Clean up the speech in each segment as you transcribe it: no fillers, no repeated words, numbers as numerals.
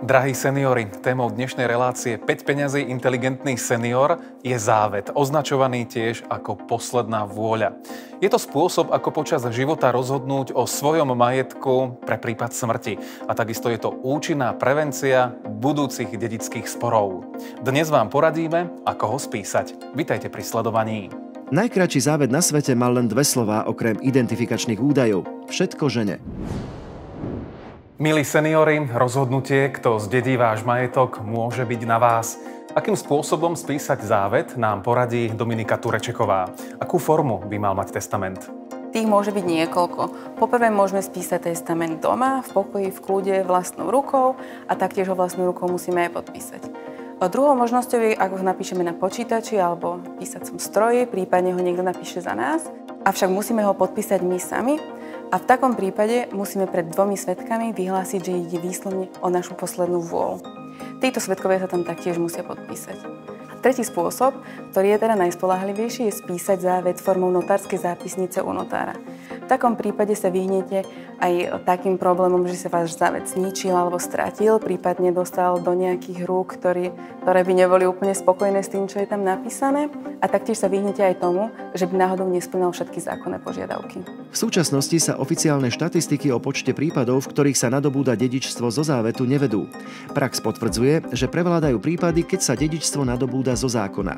Drahí seniori, témou dnešnej relácie 5 peňazí inteligentný senior je závet, označovaný tiež ako posledná vôľa. Je to spôsob, ako počas života rozhodnúť o svojom majetku pre prípad smrti. A takisto je to účinná prevencia budúcich dedických sporov. Dnes vám poradíme, ako ho spísať. Vitajte pri sledovaní. Najkratší závet na svete mal len dve slová okrem identifikačných údajov. Všetko žene. Milí seniori, rozhodnutie, kto zdedí váš majetok, môže byť na vás. Akým spôsobom spísať závet, nám poradí Dominika Turečeková. Akú formu by mal mať testament? Tých môže byť niekoľko. Poprvé môžeme spísať testament doma, v pokoji, v kľude, vlastnou rukou a taktiež ho vlastnou rukou musíme aj podpísať. Druhou možnosťou je, ako ho napíšeme na počítači alebo písacom stroji, prípadne ho niekto napíše za nás, avšak musíme ho podpísať my sami. A v takom prípade musíme pred dvomi svedkami vyhlásiť, že ide výslovne o našu poslednú vôľu. Títo svedkovia sa tam taktiež musia podpísať. Tretí spôsob, ktorý je teda najspoľahlivejší, je spísať závet formou notárskej zápisnice u notára. V takom prípade sa vyhnete aj takým problémom, že sa váš závet zničil alebo stratil, prípadne dostal do nejakých rúk, ktoré by neboli úplne spokojné s tým, čo je tam napísané. A taktiež sa vyhnete aj tomu, že by náhodou nesplňal všetky zákonné požiadavky. V súčasnosti sa oficiálne štatistiky o počte prípadov, v ktorých sa nadobúda dedičstvo zo závetu, nevedú. Prax potvrdzuje, že prevládajú prípady, keď sa dedičstvo nadobúda zo zákona.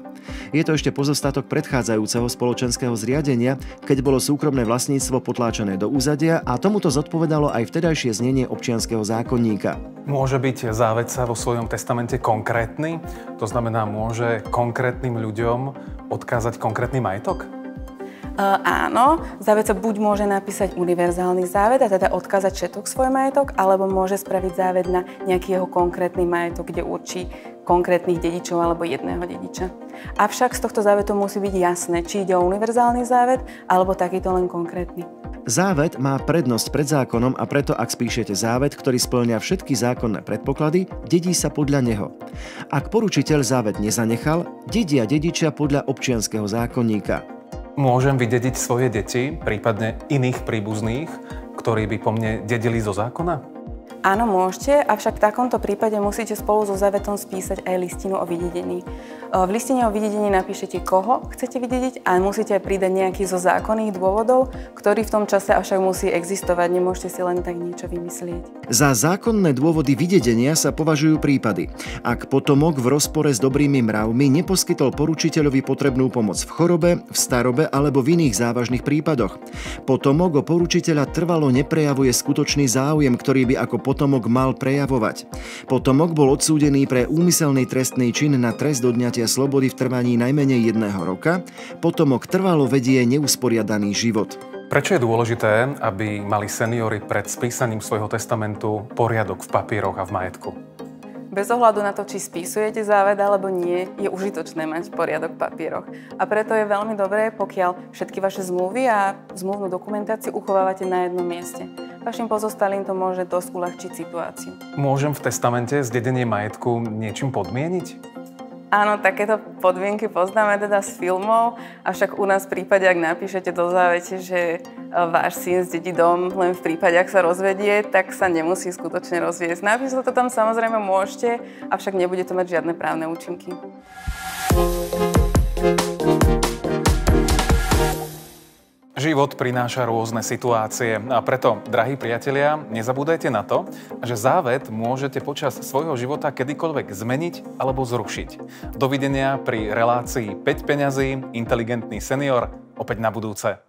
Je to ešte pozostatok predchádzajúceho spoločenského zriadenia, keď bolo súkromné vlastníctvo potláčané do úzadia a tomuto zodpovedalo aj vtedajšie znenie občianskeho zákonníka. Môže byť závetca vo svojom testamente konkrétny? To znamená, môže konkrétnym ľuďom odkázať konkrétny majetok? Áno, závetca buď môže napísať univerzálny závet a teda odkázať všetok svoj majetok, alebo môže spraviť závet na nejaký jeho konkrétny majetok, kde určí konkrétnych dedičov alebo jedného dediča. Avšak z tohto závetu musí byť jasné, či ide o univerzálny závet, alebo takýto len konkrétny. Závet má prednosť pred zákonom a preto, ak spíšete závet, ktorý spĺňa všetky zákonné predpoklady, dedí sa podľa neho. Ak poručiteľ závet nezanechal, dedia dedičia podľa občianskeho zákonníka. Môžem vydediť svoje deti, prípadne iných príbuzných, ktorí by po mne dedili zo zákona? Áno, môžete, avšak v takomto prípade musíte spolu so závetom spísať aj listinu o vydedení. V listine o vydedení napíšete, koho chcete vydediť a musíte aj pridať nejaký zo zákonných dôvodov, ktorý v tom čase avšak musí existovať, nemôžete si len tak niečo vymyslieť. Za zákonné dôvody vydedenia sa považujú prípady, ak potomok v rozpore s dobrými mravmi neposkytol poručiteľovi potrebnú pomoc v chorobe, v starobe alebo v iných závažných prípadoch. Potomok o poručiteľa trvalo neprejavuje skutočný záujem, ktorý by ako potomok mal prejavovať. Potomok bol odsúdený pre úmyselný trestný čin na trest odňatia slobody v trvaní najmenej 1 roka. Potomok trvalo vedie neusporiadaný život. Prečo je dôležité, aby mali seniori pred spísaním svojho testamentu poriadok v papieroch a v majetku? Bez ohľadu na to, či spísujete závet alebo nie, je užitočné mať poriadok v papieroch. A preto je veľmi dobré, pokiaľ všetky vaše zmluvy a zmluvnú dokumentáciu uchovávate na jednom mieste. Vašim pozostalým to môže dosť uľahčiť situáciu. Môžem v testamente zdedenie majetku niečím podmieniť? Áno, takéto podmienky poznáme teda z filmov, avšak u nás v prípade, ak napíšete do závete, že váš syn zdedí dom len v prípade, ak sa rozvedie, tak sa nemusí skutočne rozviesť. Napísať to tam samozrejme môžete, avšak nebude to mať žiadne právne účinky. Život prináša rôzne situácie a preto, drahí priatelia, nezabúdajte na to, že závet môžete počas svojho života kedykoľvek zmeniť alebo zrušiť. Dovidenia pri relácii 5 peňazí inteligentný senior opäť na budúce.